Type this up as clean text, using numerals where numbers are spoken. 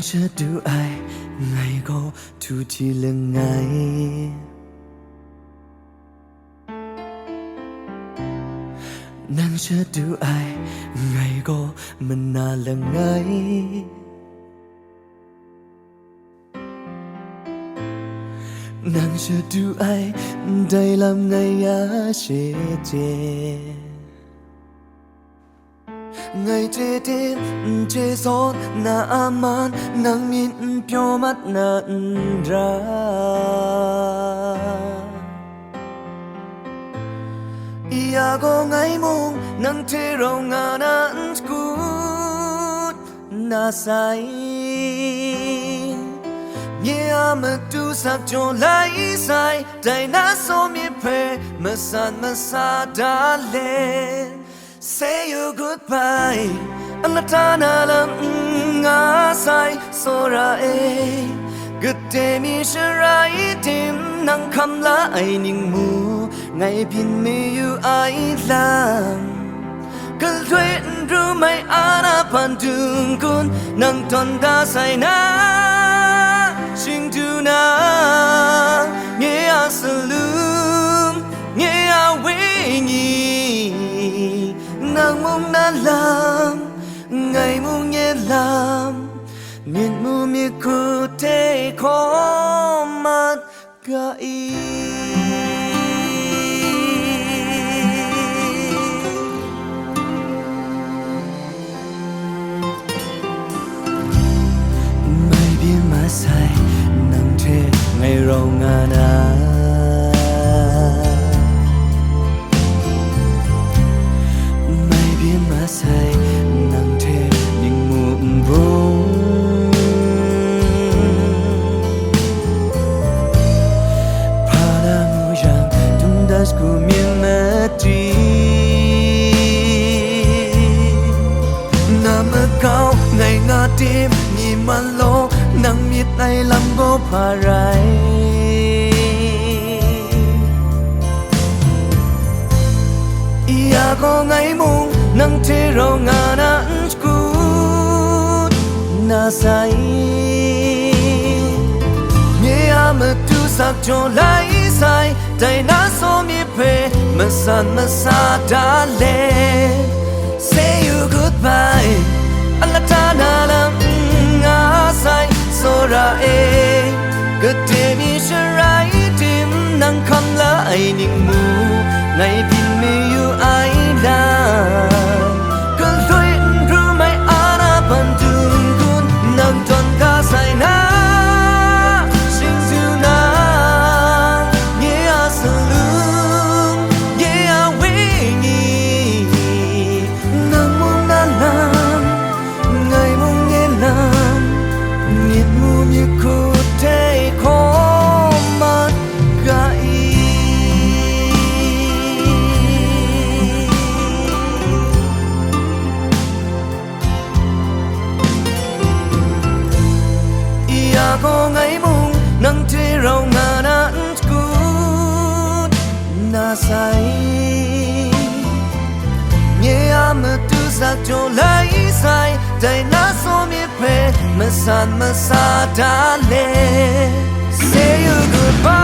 能舍得爱爱过突起了爱能舍得爱爱过มันนานละไง能舍得爱ได้ลำไงยาเชเจไงเจเดเจซอนนาอามันนังมินเปียวมัดนันราอยากไงมงนังเทรองานันกูนาไซเยี่ยมดูสักจนไหลใส่ใจน่าสมิเพมาสั่นมาซาดาเลSay you goodbye Anatana lam nga sai sora e Good day mi shirai tim nang kham la ai ning mu Ngai pin mi you ai lam Kal thuen ru mai ana pan dung kun Nang ton da sai na Sing tu na Nge a salum Nge a wingi nàng mong na làm ngày mong nhẹ làm miền mù miệt khu thế khó mắt gai mai biên má say nắng thế ngày rong ngana say nang the ning mu bong pala mu yang tum das ku mien na ti na ma kau ngai nga tim ni man lo nang miet nai lam go pa rai ia ko ngai mong nang te rong anan skut na sai ye am tu sak jo lai sai dai na so mi pe ma san ma sa da le say you goodbye alatana lam nga sai so ra e good day mi shirai tim nang kham la ai ning mu ngai pin me you ai la có ngày mong nắng thế rau ngà nát cút na say nhẹ am tu sa cho lấy say day na so mi pe ma san ma sa da le say you goodbye